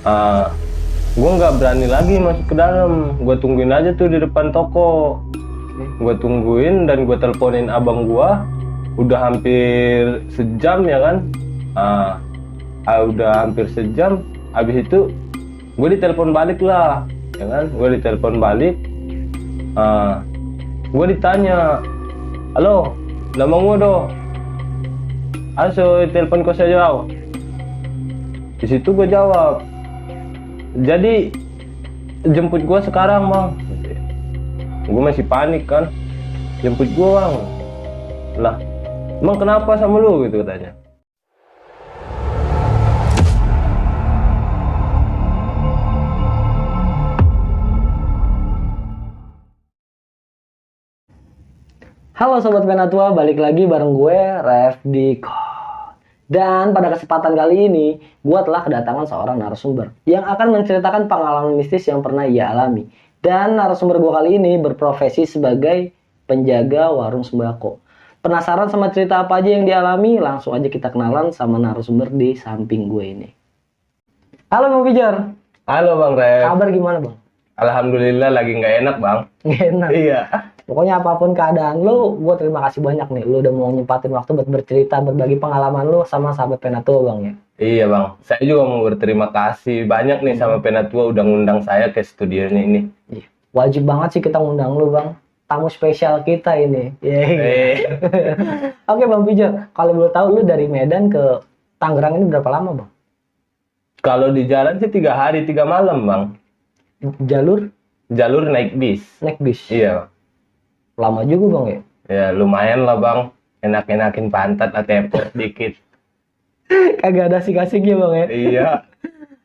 Ah, gue nggak berani lagi masuk ke dalam. Gue tungguin aja tuh di depan toko. Gue tungguin dan gue teleponin abang gue. Udah hampir sejam ya kan. Udah hampir sejam. Habis itu gue ditelepon balik lah, ya kan? Gue ditelepon balik. Gue ditanya, halo, nama gue do. Aso telepon ko saja. Di situ gue jawab, jadi jemput gue sekarang bang. Gue masih panik kan, jemput gue bang. Lah, emang kenapa sama lu gitu katanya. Halo Sobat Penatua, balik lagi bareng gue, Refdiko. Dan pada kesempatan kali ini, gue telah kedatangan seorang narasumber yang akan menceritakan pengalaman mistis yang pernah ia alami. Dan narasumber gue kali ini berprofesi sebagai penjaga warung sembako. Penasaran sama cerita apa aja yang dialami? Langsung aja kita kenalan sama narasumber di samping gue ini. Halo Bang Pijar. Halo bang Ref. Kabar gimana bang? Alhamdulillah lagi nggak enak bang. Nggak enak. Iya. Pokoknya apapun keadaan lu, gue terima kasih banyak nih. Lu udah mau nyempatin waktu buat bercerita, berbagi pengalaman lu sama sahabat Penatua bang ya. Iya bang, saya juga mau berterima kasih banyak nih sama Penatua udah ngundang saya ke studionya ini. Iya. Wajib banget sih kita ngundang lu bang. Tamu spesial kita ini. Yeay. Oke Bang Pijar, kalau boleh tahu lu dari Medan ke Tangerang ini berapa lama bang? Kalau di jalan sih 3 hari 3 malam bang. Jalur naik bis. naik bis? Iya. Lama juga bang ya? Ya lumayan lah bang, enak-enakin pantat atau tepok dikit. Kagak ada asik-asiknya bang ya? Iya.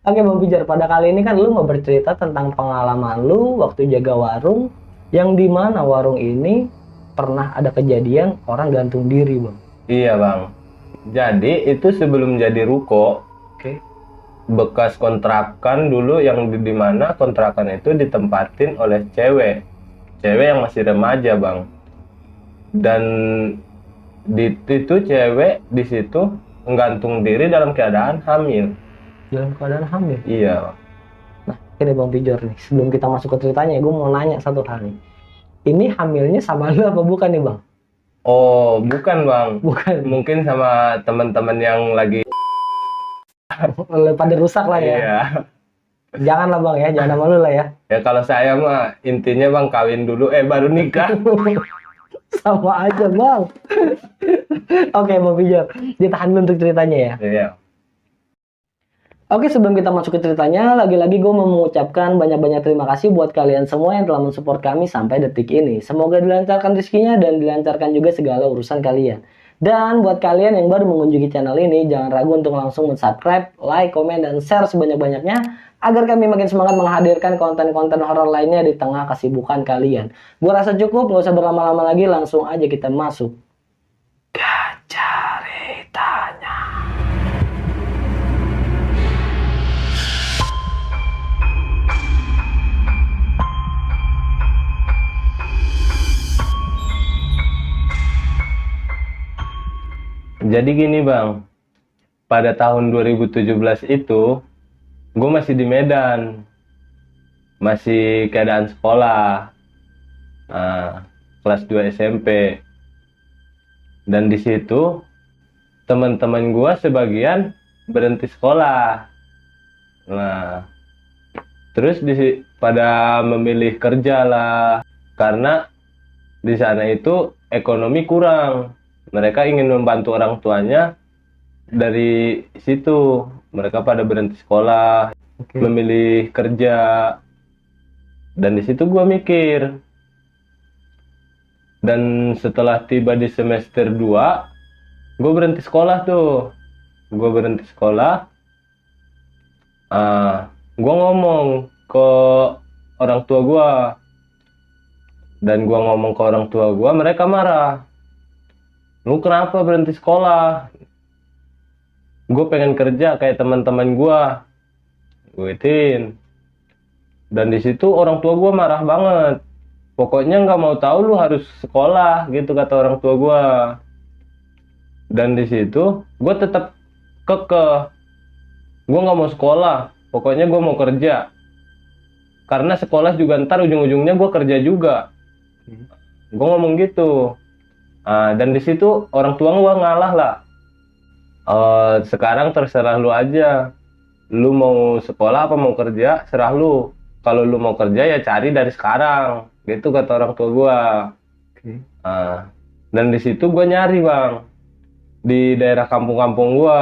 Oke Bang Pijar, pada kali ini kan lu mau bercerita tentang pengalaman lu waktu jaga warung, yang dimana warung ini pernah ada kejadian orang gantung diri bang. Iya bang. Jadi itu sebelum jadi ruko, Oke. bekas kontrakan dulu yang di mana kontrakan itu ditempatin oleh cewek yang masih remaja bang. Dan itu cewek di situ menggantung diri dalam keadaan hamil. Dalam keadaan hamil? Iya. Nah, ini Bang Pijar nih, sebelum kita masuk ke ceritanya, gue mau nanya satu hal nih. Ini hamilnya sama lu apa bukan nih Bang? Oh bukan bang. Bukan. Mungkin sama teman-teman yang lagi. Pada rusak lah ya. Iya. Jangan lah Bang ya, jangan sama lu lah ya. Ya kalau saya mah intinya bang kawin dulu baru nikah. Sama aja Bang. Oke Bang Pijar, ditahan dulu untuk ceritanya ya. Iya. Oke, sebelum kita masuk ke ceritanya, lagi-lagi gue mau mengucapkan banyak-banyak terima kasih buat kalian semua yang telah mensupport kami sampai detik ini. Semoga dilancarkan rezekinya dan dilancarkan juga segala urusan kalian. Dan buat kalian yang baru mengunjungi channel ini, jangan ragu untuk langsung subscribe, like, komen, dan share sebanyak-banyaknya agar kami makin semangat menghadirkan konten-konten horor lainnya di tengah kesibukan kalian. Gue rasa cukup, nggak usah berlama-lama lagi, langsung aja kita masuk ke ceritanya. Jadi gini bang, pada tahun 2017 itu, gue masih di Medan, masih keadaan sekolah, kelas 2 SMP. Dan di situ, teman-teman gue sebagian berhenti sekolah. Nah, terus pada memilih kerja lah, karena di sana itu ekonomi kurang. Mereka ingin membantu orang tuanya, dari situ mereka pada berhenti sekolah, memilih kerja. Dan di situ gue mikir. Dan setelah tiba di semester 2, gue berhenti sekolah tuh. Gue berhenti sekolah. Gue ngomong ke orang tua gue. Dan gue ngomong ke orang tua gue, mereka marah. Lu kenapa berhenti sekolah? Gue pengen kerja kayak teman-teman gue. Gue gituin. Dan di situ orang tua gue marah banget. Pokoknya nggak mau tahu, lu harus sekolah gitu kata orang tua gue. Dan di situ gue tetap kekeh. Gue nggak mau sekolah. pokoknya gue mau kerja. Karena sekolah juga ntar ujung-ujungnya gue kerja juga. Gue ngomong gitu. Dan di situ orang tua gue ngalah lah. Sekarang terserah lu aja. Lu mau sekolah apa mau kerja, serah lu. Kalau lu mau kerja ya cari dari sekarang. Gitu kata orang tua gue. Dan di situ gue nyari bang. Di daerah kampung-kampung gue.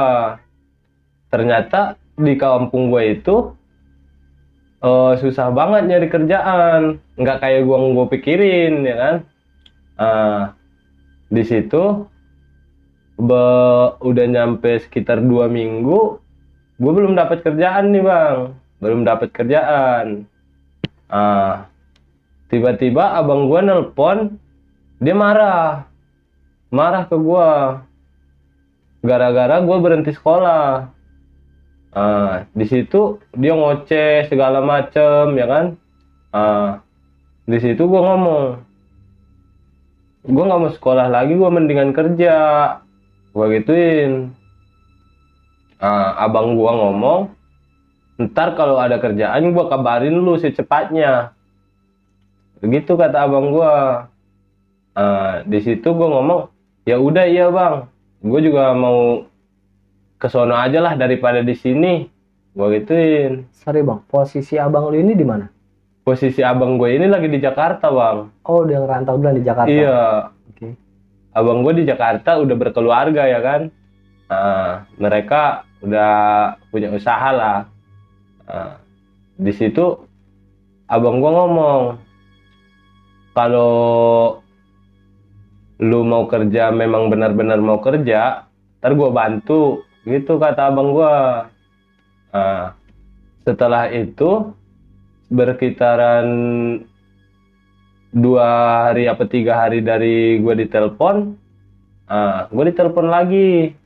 Ternyata di kampung gue itu susah banget nyari kerjaan, nggak kayak gue pikirin ya kan. Di situ udah nyampe sekitar 2 minggu, gue belum dapat kerjaan nih bang, belum dapat kerjaan. Tiba-tiba abang gue nelpon, dia marah ke gue, gara-gara gue berhenti sekolah. Di situ dia ngoceh segala macem ya kan. Di situ gue ngomong, gue nggak mau sekolah lagi, gue mendingan kerja, gue gituin. Abang gue ngomong, ntar kalau ada kerjaan gue kabarin lu secepatnya, begitu kata abang gue. Di situ gue ngomong, ya udah iya bang, gue juga mau kesono aja lah daripada di sini, gue gituin. Sorry bang, posisi abang lu ini di mana? Posisi abang gue ini lagi di Jakarta bang. Oh, udah ngerantau duluan di Jakarta. Iya. Oke. Abang gue di Jakarta udah berkeluarga ya kan. Mereka udah punya usaha lah. Di situ abang gue ngomong, kalau lu mau kerja, memang benar-benar mau kerja, ntar gue bantu. Gitu kata abang gua. Setelah itu berkitaran 2 hari apa 3 hari dari gua ditelepon, gua ditelepon lagi.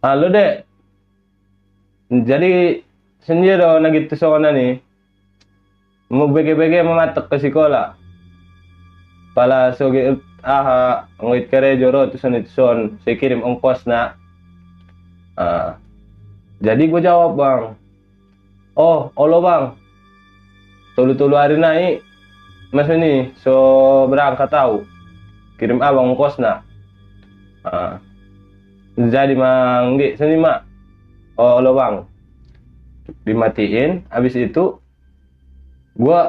Halo dek, jadi sendiri dong gitu soalnya nih, mau bege-bege mematok ke sekolah. Pala soge ngoit kere joro tuson saya kirim ongkos na. Jadi gue jawab bang, oh olo bang, tulu-tulu hari naik mas ini so berangkat tahu, kirim abang ongkos na. Jadi manggi sini mak, oh olo bang, dimatiin. Habis itu gue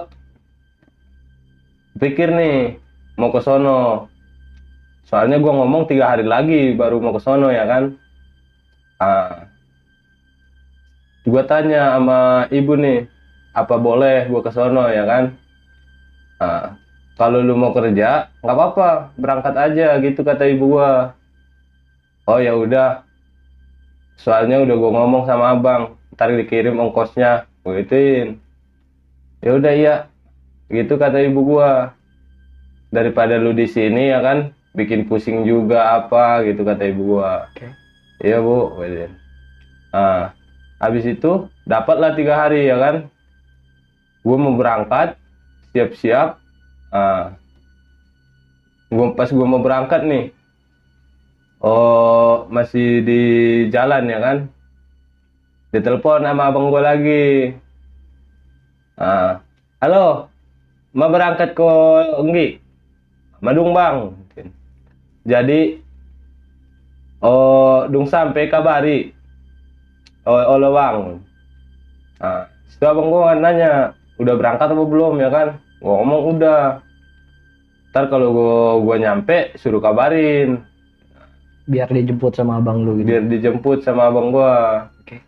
pikir nih mau ke sono, soalnya gue ngomong 3 hari lagi baru mau ke sono ya kan. Gue tanya sama ibu nih, apa boleh gue ke sono ya kan. Kalau lu mau kerja nggak apa-apa, berangkat aja gitu kata ibu gue. Oh ya udah, soalnya udah gue ngomong sama abang, ntar dikirim ongkosnya, gue gituin. Ya udah iya, gitu kata ibu gue. Daripada lu di sini ya kan, bikin pusing juga apa gitu kata ibu gua. Iya bu. Habis itu dapatlah 3 hari ya kan. Gua mau berangkat, siap-siap. Pas gua mau berangkat nih, oh masih di jalan ya kan. Ditelepon sama abang gua lagi. Halo, mau berangkat ke Enggi? Madung bang. Jadi dung sampai kabari. Oh bang. Setelah abang gua nanya, udah berangkat apa belum ya kan? Gua ngomong udah. Ntar kalau gua nyampe suruh kabarin. Biar dijemput sama abang lu gitu. Biar dijemput sama abang gua. Oke.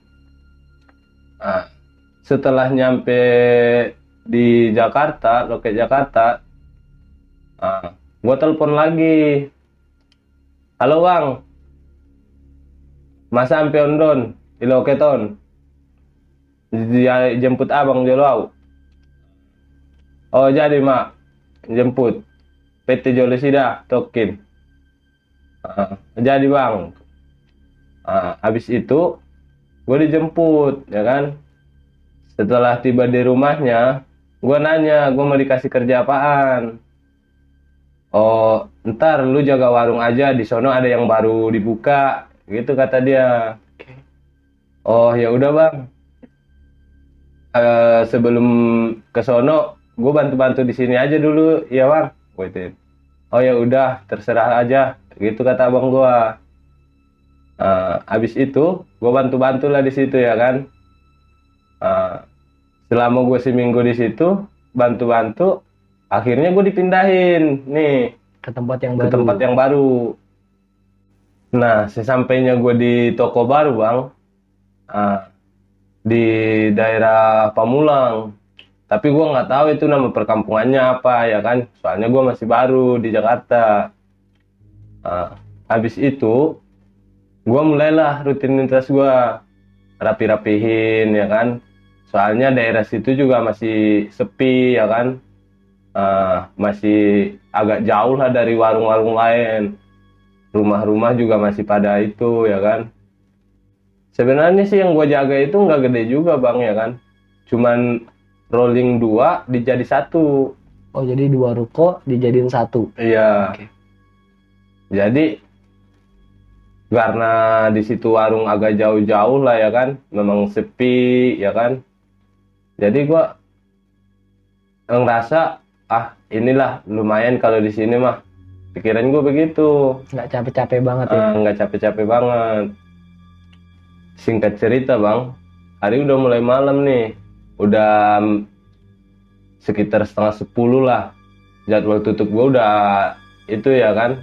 Setelah nyampe di Jakarta, loket Jakarta, gue telepon lagi. Halo bang, masa sampai ondon di loketon, dia jemput abang Jolau. Oh jadi mak jemput PT Jolisida Tokin. Jadi bang. Habis itu gue dijemput ya kan. Setelah tiba di rumahnya, gue nanya gue mau dikasih kerja apaan. Oh ntar lu jaga warung aja, di sono ada yang baru dibuka gitu kata dia. Oh ya udah bang, sebelum ke sono gue bantu-bantu di sini aja dulu ya bang, gue gituin. Oh ya udah terserah aja, gitu kata abang gue. Habis itu gue bantu-bantu lah di situ ya kan. Eh, Selama gue seminggu di situ bantu-bantu, akhirnya gue dipindahin nih Ke tempat yang ke baru. tempat yang baru. Nah, sesampainya gue di toko baru bang, ah, di daerah Pamulang. Tapi gue nggak tahu itu nama perkampungannya apa ya kan. Soalnya gue masih baru di Jakarta. Habis itu gue mulailah rutinitas gue rapi-rapihin ya kan. Soalnya daerah situ juga masih sepi ya kan. Masih agak jauh lah dari warung-warung lain. Rumah-rumah juga masih pada itu ya kan. Sebenarnya sih yang gue jaga itu nggak gede juga bang ya kan. Cuman rolling 2 dijadi satu. Oh, jadi 2 ruko dijadiin 1. Iya. Oke. Jadi karena di situ warung agak jauh-jauh lah ya kan, memang sepi ya kan. Jadi gua ngerasa inilah lumayan kalau di sini mah. Pikiran gue begitu. Nggak capek-capek banget ya. Nggak capek-capek banget. Singkat cerita bang, hari udah mulai malam nih, udah sekitar setengah 10 lah. Jadwal tutup gue udah itu ya kan.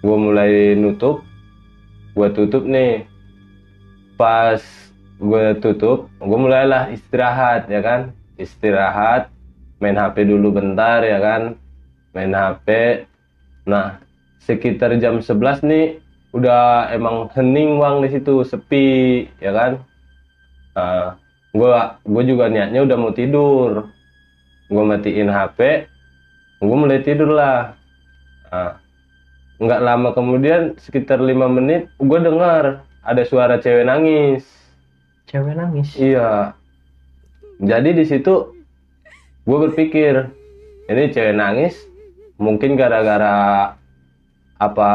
Gue mulai nutup, gue tutup nih. Pas gue tutup, gue mulailah istirahat ya kan. Istirahat, main HP dulu bentar ya kan. Main HP. Nah, sekitar jam 11 nih udah emang hening bang di situ, sepi ya kan. Gue juga niatnya udah mau tidur. Gue matiin HP, gue mulai tidur lah. Nggak lama kemudian, sekitar 5 menit, gue dengar ada suara cewek nangis. Cewek nangis. Iya. Jadi di situ gue berpikir, ini cewek nangis mungkin gara-gara apa,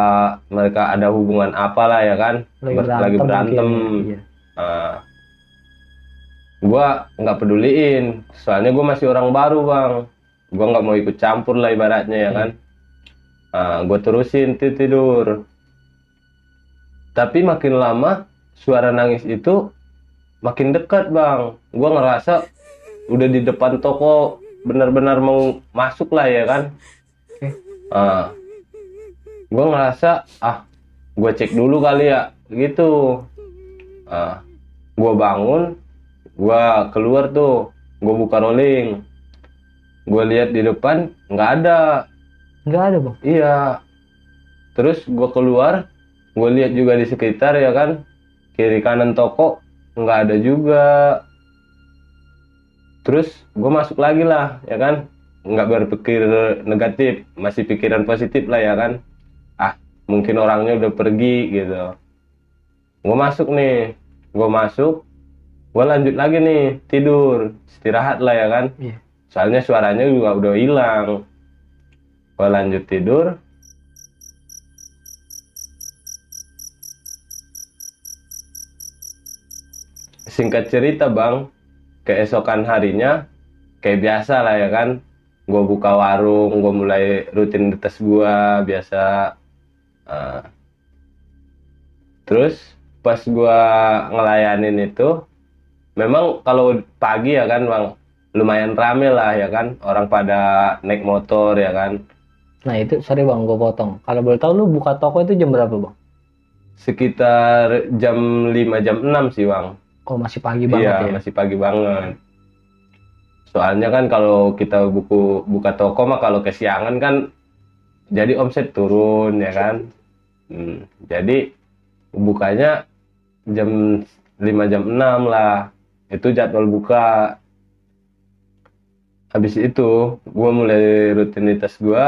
mereka ada hubungan apalah ya kan, lagi berantem. mungkin, ya. Gue nggak peduliin, soalnya gue masih orang baru bang. Gue nggak mau ikut campur lah ibaratnya ya kan. Gue terusin tidur. Tapi makin lama suara nangis itu makin dekat bang. Gue ngerasa udah di depan toko, benar-benar mau masuk lah ya kan. Gue ngerasa gue cek dulu kali ya gitu. Gue bangun, gue keluar tuh, gue buka rolling, gue lihat di depan nggak ada. Nggak ada bang. Iya. Terus gue keluar, gue lihat juga di sekitar ya kan, kiri kanan toko nggak ada juga. Terus gue masuk lagi lah ya kan, nggak berpikir negatif, masih pikiran positif lah ya kan. Mungkin orangnya udah pergi gitu. Gue masuk nih, gue lanjut lagi nih tidur, istirahat lah ya kan. Iya. Soalnya suaranya juga udah hilang. Gue lanjut tidur. Singkat cerita bang, keesokan harinya kayak biasa lah ya kan. Gue buka warung, gue mulai rutinitas gue biasa. Terus pas gue ngelayanin itu, memang kalau pagi ya kan bang, lumayan rame lah ya kan, orang pada naik motor ya kan. Nah itu, sorry bang, gue potong. Kalau boleh tahu lu buka toko itu jam berapa bang? Sekitar jam 5 jam 6 sih bang. Oh, masih pagi banget Iya, ya? masih pagi banget. Soalnya kan kalau kita buka toko mah kalau kesiangan kan jadi omset turun ya kan. Jadi bukanya jam 5 jam 6 lah. Itu jadwal buka. Habis itu gue mulai rutinitas gue.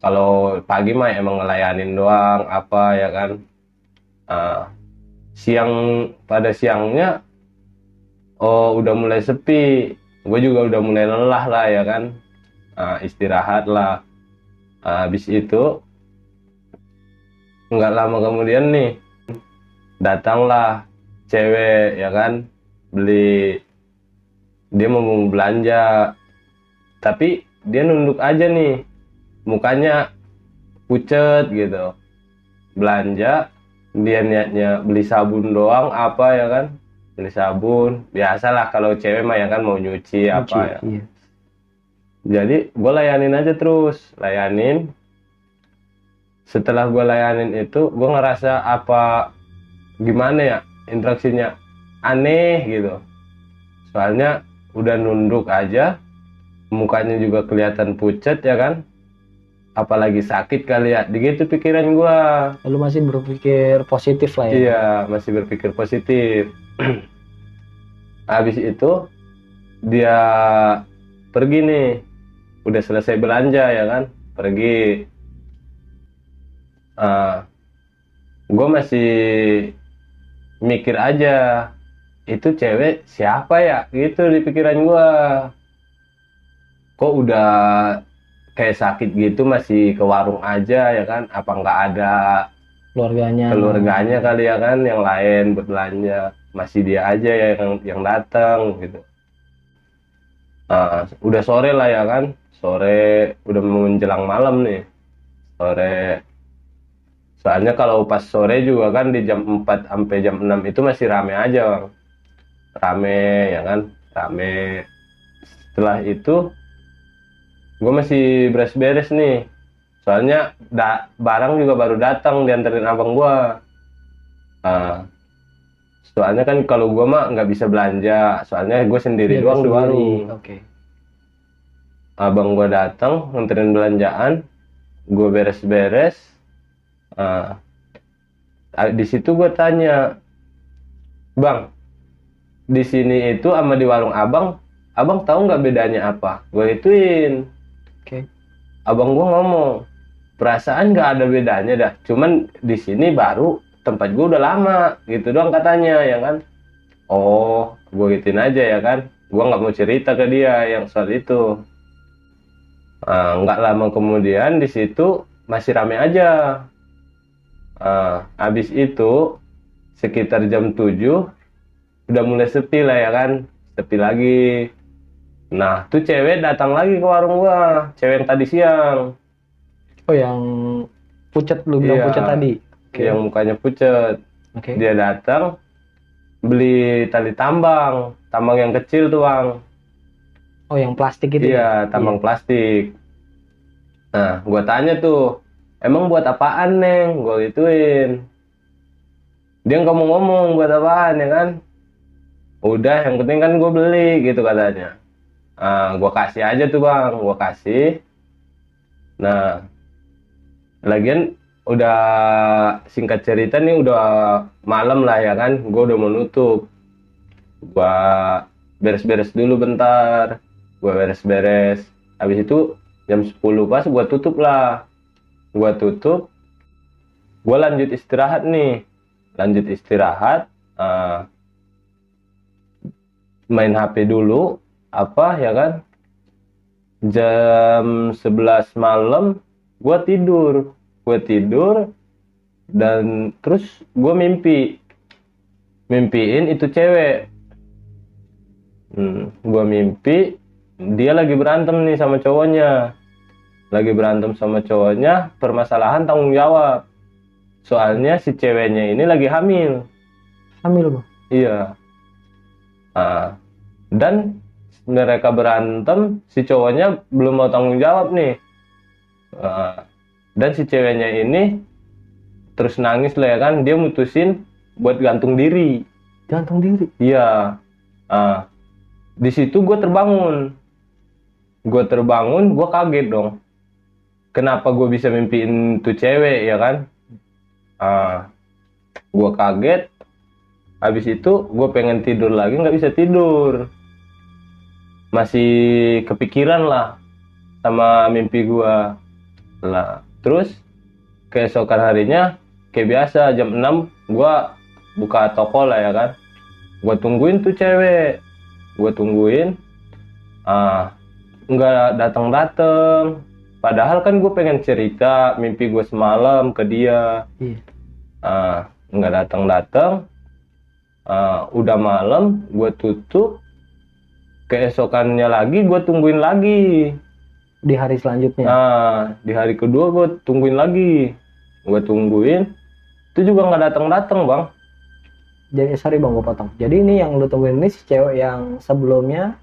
Kalau pagi mah emang ngelayanin doang apa ya kan. Pada siangnya udah mulai sepi. Gue juga udah mulai lelah lah ya kan. Istirahat lah. Habis itu nggak lama kemudian nih datanglah cewek ya kan, dia mau belanja, tapi dia nunduk aja nih, mukanya pucet gitu. Belanja, dia niatnya beli sabun doang apa ya kan, beli sabun biasalah kalau cewek mah ya kan, mau nyuci apa ya. Iya. Jadi gue layanin aja terus, layanin. Setelah gue layanin itu, gue ngerasa apa gimana ya, interaksinya aneh gitu. Soalnya udah nunduk aja, mukanya juga kelihatan pucet ya kan, apalagi sakit kali ya, gitu pikiran gue. Lalu masih berpikir positif lah ya. Iya, masih berpikir positif. Habis itu dia pergi nih, udah selesai belanja ya kan, pergi. Gue masih mikir aja, itu cewek siapa ya gitu di pikiran gue. Kok udah kayak sakit gitu masih ke warung aja ya kan, apa nggak ada keluarganya kali ya kan yang lain berbelanja, masih dia aja ya yang datang gitu. Udah sore lah ya kan, sore udah menjelang malam nih, sore. Soalnya kalau pas sore juga kan di jam 4 sampai jam 6 itu masih rame aja bang, rame ya kan, rame. Setelah itu gue masih beres-beres nih, soalnya barang juga baru datang dianterin abang gue. Soalnya kan kalau gue mah nggak bisa belanja, soalnya gue sendiri doang di warung. Oke. Abang gue datang nganterin belanjaan, gue beres-beres. Di situ gue tanya, bang, di sini itu sama di warung abang tahu nggak bedanya apa? Gue ituin. Oke. Abang gue ngomong, perasaan nggak ada bedanya dah, cuman di sini baru, tempat gue udah lama gitu doang katanya ya kan. Oh, gue gituin aja ya kan, gue nggak mau cerita ke dia yang soal itu. Nggak lama kemudian di situ masih rame aja. Habis itu sekitar jam 7 udah mulai sepi lah ya kan, sepi lagi. Nah tuh cewek datang lagi ke warung gua, cewek yang tadi siang. Oh, yang pucet, lu bilang Iya, pucet tadi. Oke. yang mukanya pucet. Oke. Dia datang beli tali tambang yang kecil tuh bang. Oh, yang plastik itu ya? Iya, tambang plastik. Nah gua tanya tuh, emang buat apaan neng? Gua gituin. Dia nggak mau ngomong buat apaan ya kan. Udah yang penting kan gue beli gitu katanya. Gue kasih aja tuh bang, gue kasih. Nah lagian udah, singkat cerita nih udah malam lah ya kan, gue udah mau nutup. Gue beres-beres dulu bentar, gue beres-beres. Habis itu jam 10 pas gue tutup lah. Gue tutup, gue lanjut istirahat nih, lanjut istirahat. Main HP dulu apa ya kan, jam 11 malam gue tidur dan terus gue mimpiin itu cewek. Gue mimpi dia lagi berantem nih sama cowoknya, permasalahan tanggung jawab. Soalnya si ceweknya ini lagi hamil Bang? iya. Dan mereka berantem, si cowoknya belum mau tanggung jawab nih. Dan si ceweknya ini terus nangis lah ya kan, dia mutusin buat gantung diri. Iya. Di situ gue terbangun, gue kaget dong, kenapa gue bisa mimpiin tuh cewek ya kan. Gue kaget. Habis itu gue pengen tidur lagi, nggak bisa tidur, masih kepikiran lah sama mimpi gue lah. Terus keesokan harinya kayak biasa jam 6 gue buka toko lah ya kan, gue tungguin tuh cewek, nggak datang. Padahal kan gue pengen cerita mimpi gue semalam ke dia. Nggak datang. Udah malam, gue tutup. Keesokannya lagi gue tungguin lagi. Di hari selanjutnya. Di hari kedua gue tungguin lagi. Gue tungguin, itu juga nggak datang-datang bang. Jadi sorry bang, gue potong. Jadi ini yang lu tungguin ini si cewek yang sebelumnya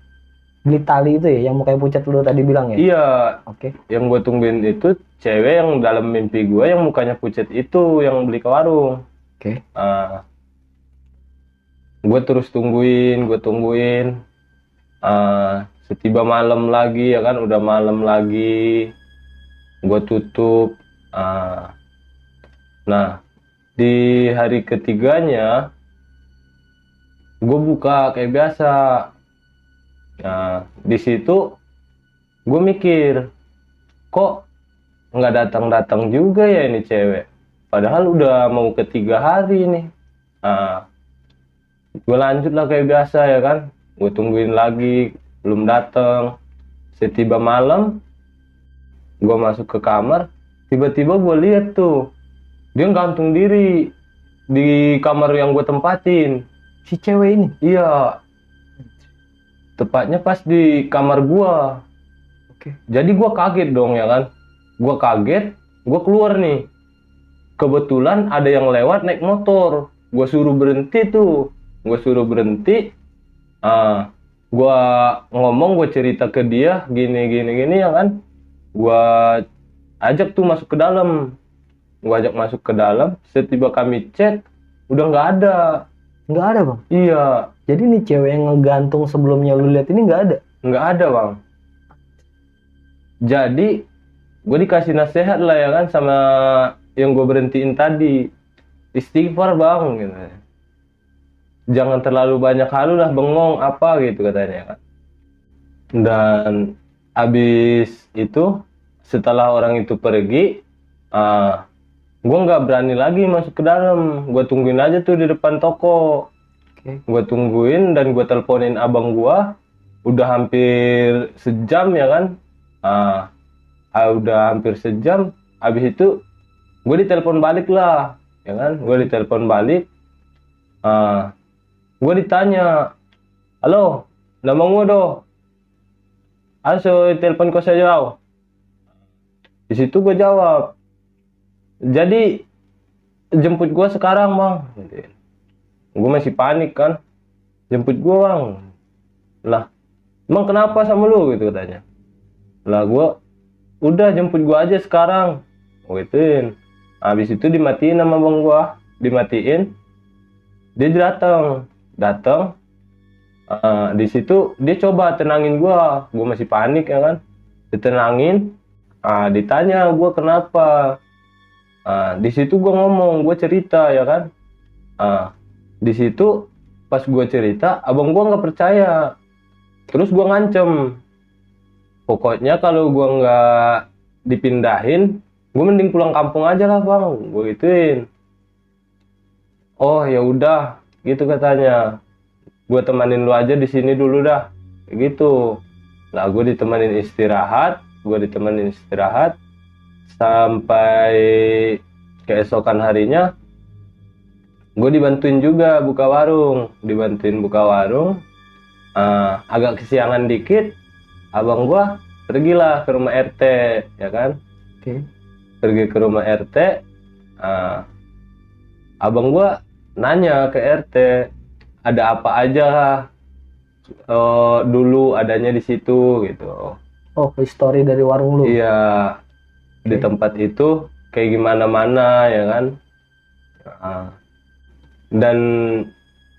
beli tali itu ya, yang mukanya pucat lu tadi bilang ya? Iya. Oke. Yang gue tungguin itu cewek yang dalam mimpi gue yang mukanya pucat itu, yang beli ke warung. Oke. Gue terus tungguin. Setiba malam lagi ya kan, udah malam lagi. Gue tutup. Nah, di hari ketiganya gue buka kayak biasa. Nah, di situ gue mikir, kok nggak datang-datang juga ya ini cewek. Padahal udah mau ketiga hari nih. Gue lanjut lah kayak biasa ya kan. Gue tungguin lagi, belum datang. Setiba malam, gue masuk ke kamar. Tiba-tiba gue lihat tuh, dia gantung diri di kamar yang gue tempatin. Si cewek ini? Iya. Tepatnya pas di kamar gua. Oke. Jadi gua kaget dong ya kan. Gua kaget, gua keluar nih. Kebetulan ada yang lewat naik motor. Gua suruh berhenti tuh. Gua suruh berhenti. Gua ngomong, gua cerita ke dia gini ya kan. Gua ajak tuh masuk ke dalam. Gua ajak masuk ke dalam. Setiba kami cek, udah nggak ada. Nggak ada bang? Iya. Jadi nih cewek yang ngegantung sebelumnya lu lihat ini nggak ada? Nggak ada bang. Jadi gue dikasih nasihat lah ya kan sama yang gue berhentiin tadi. Istighfar bang gitu. Jangan terlalu banyak halu lah, bengong apa gitu katanya kan. Dan abis itu setelah orang itu pergi, gue nggak berani lagi masuk ke dalam. Gue tungguin aja tuh di depan toko. Gue tungguin dan gue teleponin abang gue. Udah hampir sejam ya kan. Udah hampir sejam. Habis itu gue ditelepon balik lah ya kan. Gue ditelepon balik. Gue ditanya, halo, nama gue doh. Aso telepon kau saja. Di situ gue jawab, jadi jemput gue sekarang bang. Gue masih panik kan, jemput gue bang. Lah, emang kenapa sama lu gitu katanya. Lah gue, udah jemput gue aja sekarang. Gituin. Habis itu dimatiin sama bang gue, dimatiin. Dia datang. Di situ dia coba tenangin gue masih panik ya kan. Ditenangin, ditanya gue kenapa. Di situ gue ngomong, gue cerita ya kan. Di situ pas gue cerita, abang gue nggak percaya. Terus gue ngancem, pokoknya kalau gue nggak dipindahin, gue mending pulang kampung aja lah bang. Gue gituin. Oh ya udah, gitu katanya. Gue temanin lu aja di sini dulu dah, gitu. Lah gue ditemenin istirahat sampai keesokan harinya. Gue dibantuin juga buka warung, agak kesiangan dikit, abang gue pergilah ke rumah RT, ya kan? Pergi ke rumah RT, abang gue nanya ke RT, ada apa aja dulu adanya di situ gitu. Oh, history dari warung lu? Iya, di tempat itu kayak gimana-mana ya kan. Dan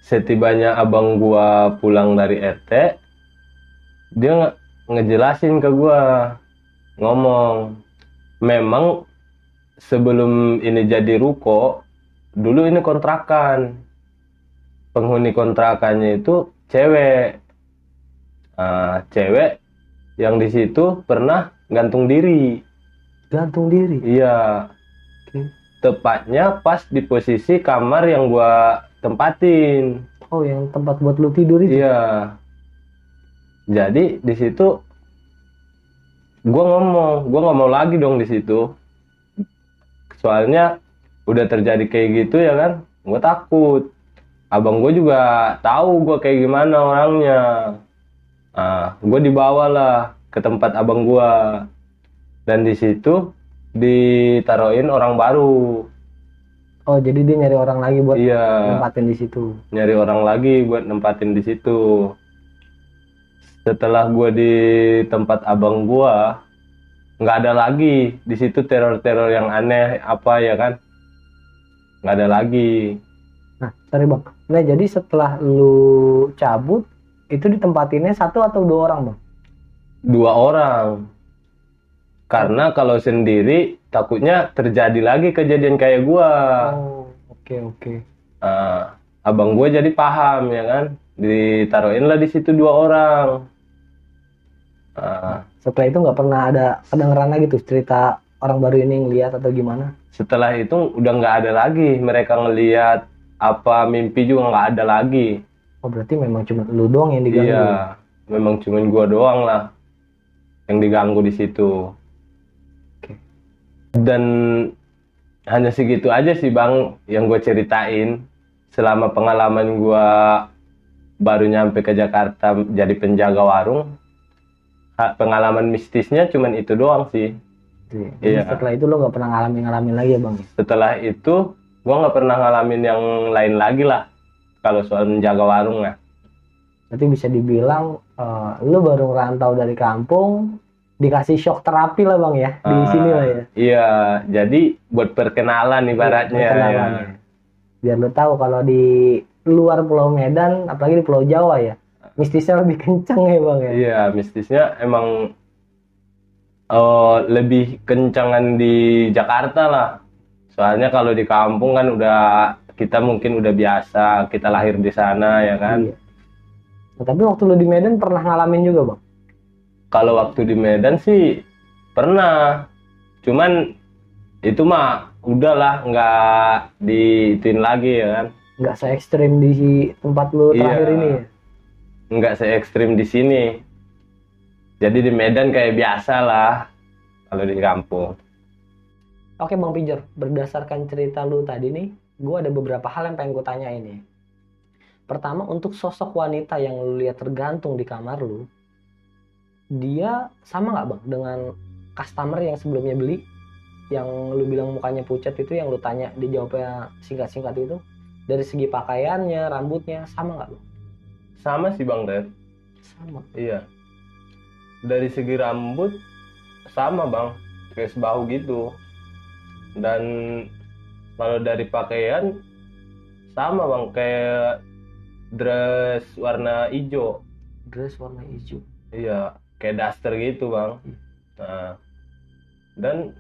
setibanya abang gua pulang dari RT, dia ngejelasin ke gua, ngomong, memang sebelum ini jadi ruko, dulu ini kontrakan. Penghuni kontrakannya itu cewek, yang di situ pernah gantung diri. Iya. Tepatnya pas di posisi kamar yang gua tempatin. Oh, yang tempat buat lu tidur itu? Iya. Jadi di situ gua nggak mau lagi dong di situ. Soalnya udah terjadi kayak gitu ya kan, gua takut. abang gue juga tahu gue kayak gimana orangnya. Gue dibawa lah ke tempat abang gue, dan di situ ditaruhin orang baru. Oh, jadi dia nyari orang lagi buat Iya, nempatin di situ. nyari orang lagi buat nempatin di situ. Setelah gue di tempat abang gue, nggak ada lagi di situ teror-teror yang aneh apa ya kan, nggak ada lagi. Nah, sorry bang. Nah, jadi setelah lu cabut, itu ditempatinnya 1 atau 2 orang bang? 2 orang, karena kalau sendiri takutnya terjadi lagi kejadian kayak gue. Oh, oke. Abang gue jadi paham ya kan, ditaruhin lah di situ 2 orang. Setelah itu nggak pernah ada kedengeran lagi tuh cerita orang baru ini ngeliat atau gimana? Setelah itu udah nggak ada lagi mereka ngelihat apa, mimpi juga nggak ada lagi. Oh, berarti memang cuma lu doang yang diganggu. Iya, memang cuma gua doang lah yang diganggu di situ. Oke. Dan hanya segitu aja sih bang yang gue ceritain selama pengalaman gua baru nyampe ke Jakarta jadi penjaga warung. Pengalaman mistisnya cuman itu doang sih. Jadi Iya. setelah itu lo nggak pernah ngalamin lagi ya bang? Setelah itu gua nggak pernah ngalamin yang lain lagi lah kalau soal menjaga warung lah. Berarti bisa dibilang lo baru ngerantau dari kampung, dikasih shock terapi lah bang ya di sini lah ya. Iya, jadi buat perkenalan ibaratnya. Perkenalan. Ya. Biar lo tahu kalau di luar Pulau Medan, apalagi di Pulau Jawa ya, mistisnya lebih kencang ya bang ya. Iya, mistisnya emang lebih kencangan di Jakarta lah. Soalnya kalau di kampung kan udah kita mungkin udah biasa, kita lahir di sana ya kan. Iya. Nah, tapi waktu lo di Medan pernah ngalamin juga bang? Kalau waktu di Medan sih pernah, cuman itu mah udahlah nggak diituin lagi ya kan. Nggak se ekstrim di tempat lo terakhir Iya. ini ya? Nggak se ekstrim di sini. Jadi di Medan kayak biasa lah kalau di kampung. Oke Bang Pijar, berdasarkan cerita lu tadi nih, gue ada beberapa hal yang pengen gue tanya ini. Pertama, untuk sosok wanita yang lu lihat tergantung di kamar lu, dia sama nggak Bang dengan customer yang sebelumnya beli? Yang lu bilang mukanya pucat itu, yang lu tanya, dijawabnya singkat-singkat itu. Dari segi pakaiannya, rambutnya, sama nggak Bang? Sama sih Bang Dev. Sama. Iya. Dari segi rambut sama Bang, kayak sebahu gitu. Dan kalau dari pakaian sama Bang, kayak dress warna hijau. Dress warna hijau. Iya, kayak daster gitu Bang. Nah, dan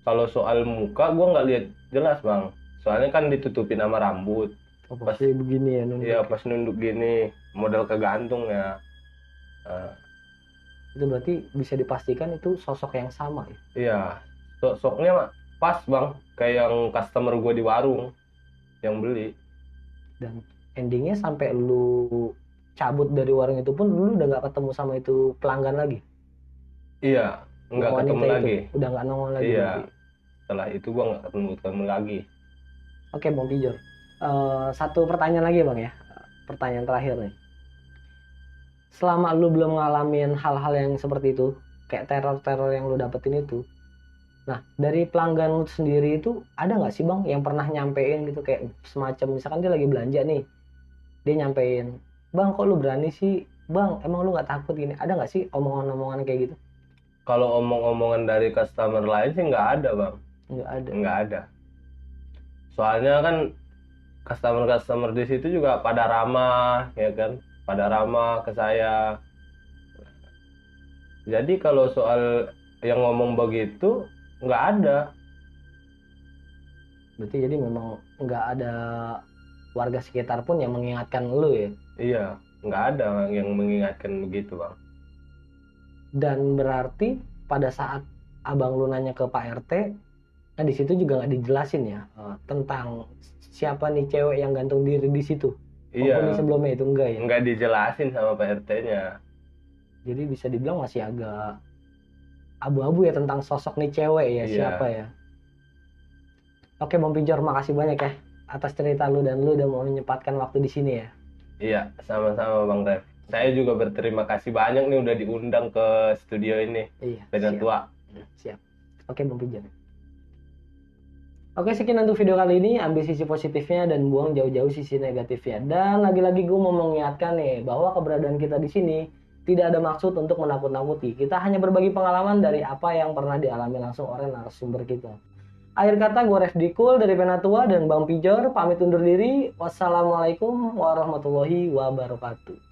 kalau soal muka gue nggak lihat jelas Bang. Soalnya kan ditutupin sama rambut. Oh, pasti begini ya nunduk. Iya, pas nunduk gini, model kegantung ya. Itu berarti bisa dipastikan itu sosok yang sama ya? Iya, sosoknya pas Bang, kayak yang customer gue di warung yang beli. Dan endingnya sampai lu cabut dari warung itu pun lu udah gak ketemu sama itu pelanggan lagi? Iya, nggak Wanita ketemu itu lagi. udah nggak nongol lagi Iya, berarti. setelah itu gue nggak ketemu lagi. Oke Bang Pijar, satu pertanyaan lagi Bang ya, pertanyaan terakhir nih. Selama lu belum ngalamin hal-hal yang seperti itu, kayak teror-teror yang lu dapetin itu, nah dari pelanggan lu sendiri itu ada nggak sih Bang yang pernah nyampein gitu, kayak semacam misalkan dia lagi belanja nih, dia nyampein, Bang kok lu berani sih Bang, emang lu nggak takut gini, ada nggak sih omongan-omongan kayak gitu? Kalau omong-omongan dari customer lain sih nggak ada Bang, Nggak ada. nggak ada. Soalnya kan customer di situ juga pada ramah ya kan, pada ramah ke saya. Jadi kalau soal yang ngomong begitu nggak ada. Berarti jadi memang nggak ada warga sekitar pun yang mengingatkan lu ya? Iya, nggak ada yang mengingatkan begitu Bang. Dan berarti pada saat abang lu nanya ke Pak RT, nah di situ juga nggak dijelasin ya tentang siapa nih cewek yang gantung diri di situ. Iya. Penghuni sebelumnya itu enggak ya? Nggak dijelasin sama Pak RT-nya. Jadi bisa dibilang masih agak abu-abu ya tentang sosok nih cewek ya, Iya. siapa ya. Oke Bang Pijar, makasih banyak ya atas cerita lu dan lu udah mau menyempatkan waktu di sini ya. Iya, sama-sama Bang Rev. Saya juga berterima kasih banyak nih udah diundang ke studio ini. Iya, Beda siap. tua. Siap. Oke, Bang Pijar. Oke, sekian untuk video kali ini. Ambil sisi positifnya dan buang jauh-jauh sisi negatifnya. Dan lagi-lagi gue mau mengingatkan nih bahwa keberadaan kita di sini tidak ada maksud untuk menakut-nakuti. Kita hanya berbagi pengalaman dari apa yang pernah dialami langsung oleh narasumber kita. Akhir kata, gue Ref Dikul dari Penatua dan Bang Pijor pamit undur diri. Wassalamualaikum warahmatullahi wabarakatuh.